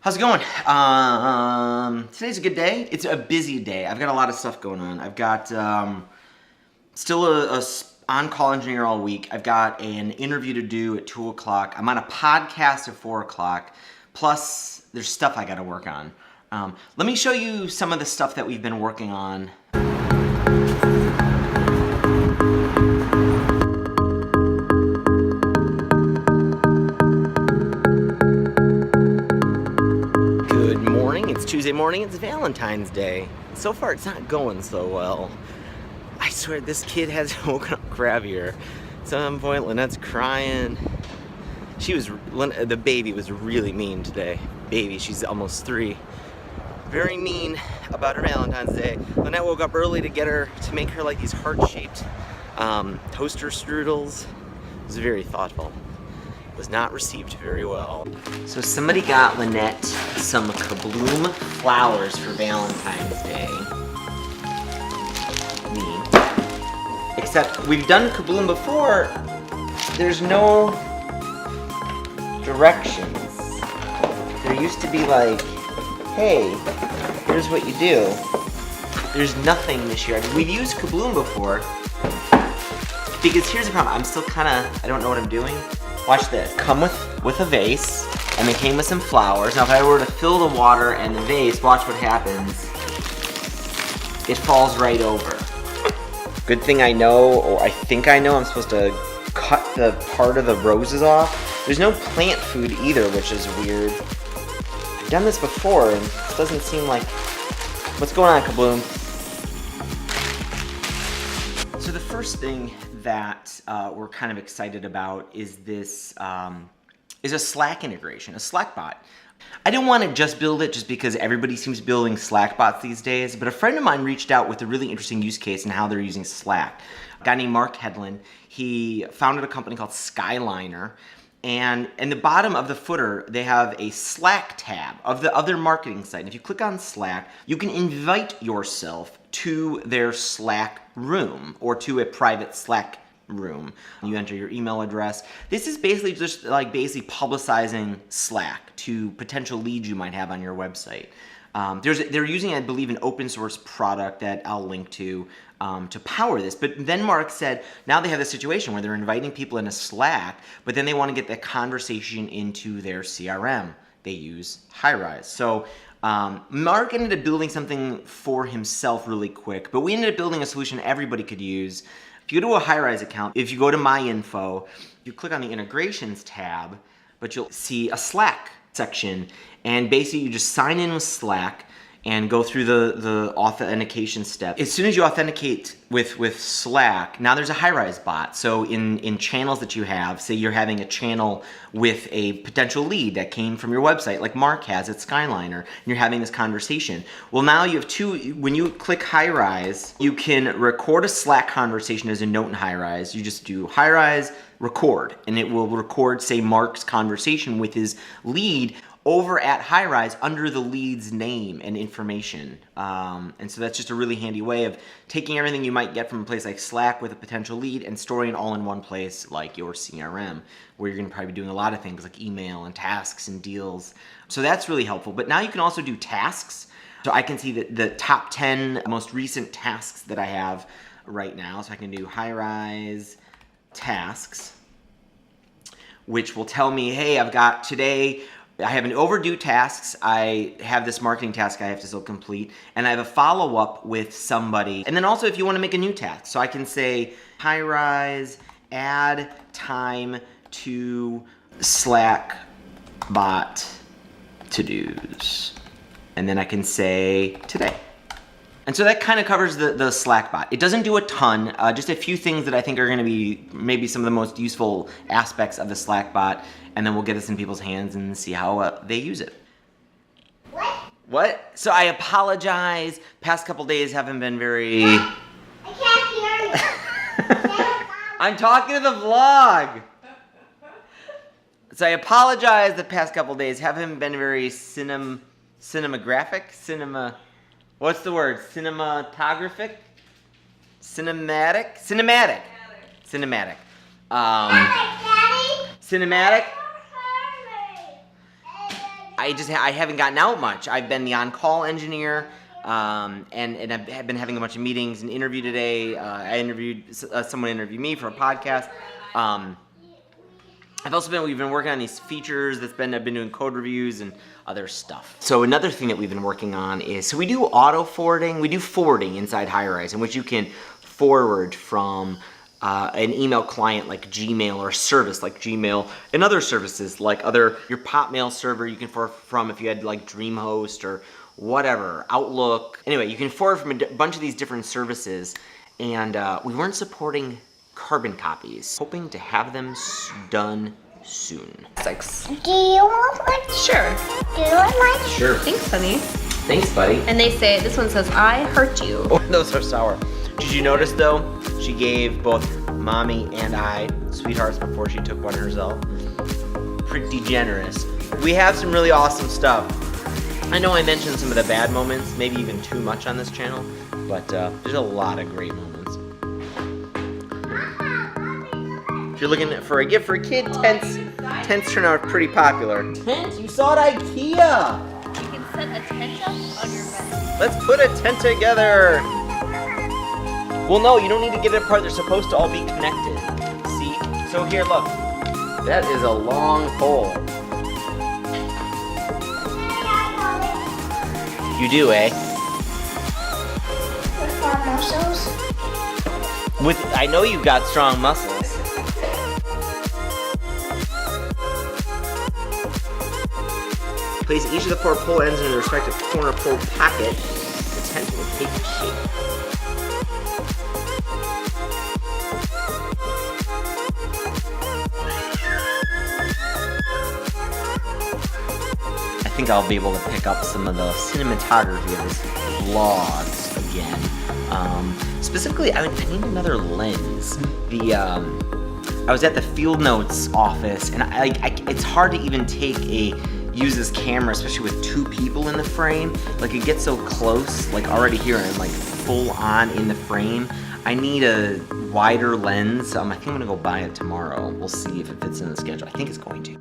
How's it going? Today's a good day. It's a busy day. I've got a lot of stuff going on. I've got still a on-call engineer all week. I've got an interview to do at 2 o'clock. I'm on a podcast at 4 o'clock. Plus, there's stuff I got to work on. Let me show you some of the stuff that we've been working on. Tuesday morning, it's Valentine's Day. So far, it's not going so well. I swear, this kid has woken up crabbier. At some point, Lynette's crying. The baby was really mean today. Baby, she's almost 3. Very mean about her Valentine's Day. Lynette woke up early to make her like these heart-shaped toaster strudels. It was very thoughtful. Was not received very well. So somebody got Lynette some Kabloom flowers for Valentine's Day. Me. Except we've done Kabloom before. There's no directions. There used to be like, hey, here's what you do. There's nothing this year. We've used Kabloom before. Because here's the problem, I don't know what I'm doing. Watch this. Come with a vase, and they came with some flowers. Now if I were to fill the water and the vase, watch what happens. It falls right over. Good thing I know, or I think I know, I'm supposed to cut the part of the roses off. There's no plant food either, which is weird. I've done this before, and it doesn't seem like... What's going on, Kabloom? So the first thing that we're kind of excited about is this is a Slack integration, a Slack bot. I didn't want to just build it just because everybody seems to be building Slack bots these days, but a friend of mine reached out with a really interesting use case in how they're using Slack. A guy named Mark Hedlund, he founded a company called Skyliner, and in the bottom of the footer, they have a Slack tab of their marketing site. And if you click on Slack, you can invite yourself to their Slack room or to a private Slack room. You enter your email address. This is basically just like publicizing Slack to potential leads you might have on your website. They're using, I believe, an open source product that I'll link to power this. But then Mark said, now they have this situation where they're inviting people into Slack, but then they want to get that conversation into their CRM. They use Highrise. So Mark ended up building something for himself really quick, but we ended up building a solution everybody could use. If you go to a Highrise account, if you go to My Info, you click on the Integrations tab, but you'll see a Slack section, and basically you just sign in with Slack and go through the authentication step. As soon as you authenticate with Slack, now there's a Highrise bot. So in channels that you have, say you're having a channel with a potential lead that came from your website, like Mark has at Skyliner, and you're having this conversation. Well, now you have when you click Highrise, you can record a Slack conversation as a note in Highrise. You just do Highrise, record, and it will record, say, Mark's conversation with his lead over at Highrise under the lead's name and information. And so that's just a really handy way of taking everything you might get from a place like Slack with a potential lead and storing it all in one place like your CRM, where you're gonna probably be doing a lot of things like email and tasks and deals. So that's really helpful. But now you can also do tasks. So I can see the top 10 most recent tasks that I have right now. So I can do Highrise tasks, which will tell me, hey, I've got today, I have an overdue tasks, I have this marketing task I have to still complete, and I have a follow-up with somebody. And then also if you want to make a new task, so I can say, Highrise, add time to Slack bot to-dos. And then I can say today. And so that kind of covers the Slack bot. It doesn't do a ton, just a few things that I think are gonna be maybe some of the most useful aspects of the Slack bot, and then we'll get this in people's hands and see how they use it. What? So I apologize. Past couple days haven't been very... I can't hear you. I'm talking to the vlog. So I apologize, the past couple days haven't been very cinematographic? What's the word? Cinematographic? Cinematic? Cinematic. Cinematic. Cinematic. I haven't gotten out much. I've been the on-call engineer, and I've been having a bunch of meetings and interview today. Someone interviewed me for a podcast. We've been working on these features. I've been doing code reviews and other stuff. So another thing that we've been working on is, so we do auto forwarding. We do forwarding inside Highrise, in which you can forward from an email client like Gmail, or a service like Gmail, and other services like your Popmail server you can forward from if you had like DreamHost or whatever, Outlook. Anyway, you can forward from a bunch of these different services, and we weren't supporting carbon copies. Hoping to have them done soon. 6. Do you want one? Sure. Do you want one? Sure. Thanks, honey. Thanks, buddy. And they say, this one says, I hurt you. Oh, those are sour. Did you notice though, she gave both mommy and I sweethearts before she took one herself? Pretty generous. We have some really awesome stuff. I know I mentioned some of the bad moments, maybe even too much on this channel, but there's a lot of great moments. If you're looking for a gift for a kid, tents turn out pretty popular. Tent? You saw it at IKEA! You can set a tent up on your bed. Let's put a tent together! Well, no, you don't need to get it apart. They're supposed to all be connected. See? So here, look. That is a long pole. You do, eh? With our muscles. I know you've got strong muscles. Place each of the 4 pole ends in the respective corner pole pocket. The tent will take shape. I think I'll be able to pick up some of the cinematography of this vlogs again. Specifically, I need another lens. I was at the Field Notes office, and it's hard to even use this camera, especially with 2 people in the frame. Like, it gets so close, like already here, I'm like full on in the frame. I need a wider lens. I think I'm gonna go buy it tomorrow. We'll see if it fits in the schedule. I think it's going to.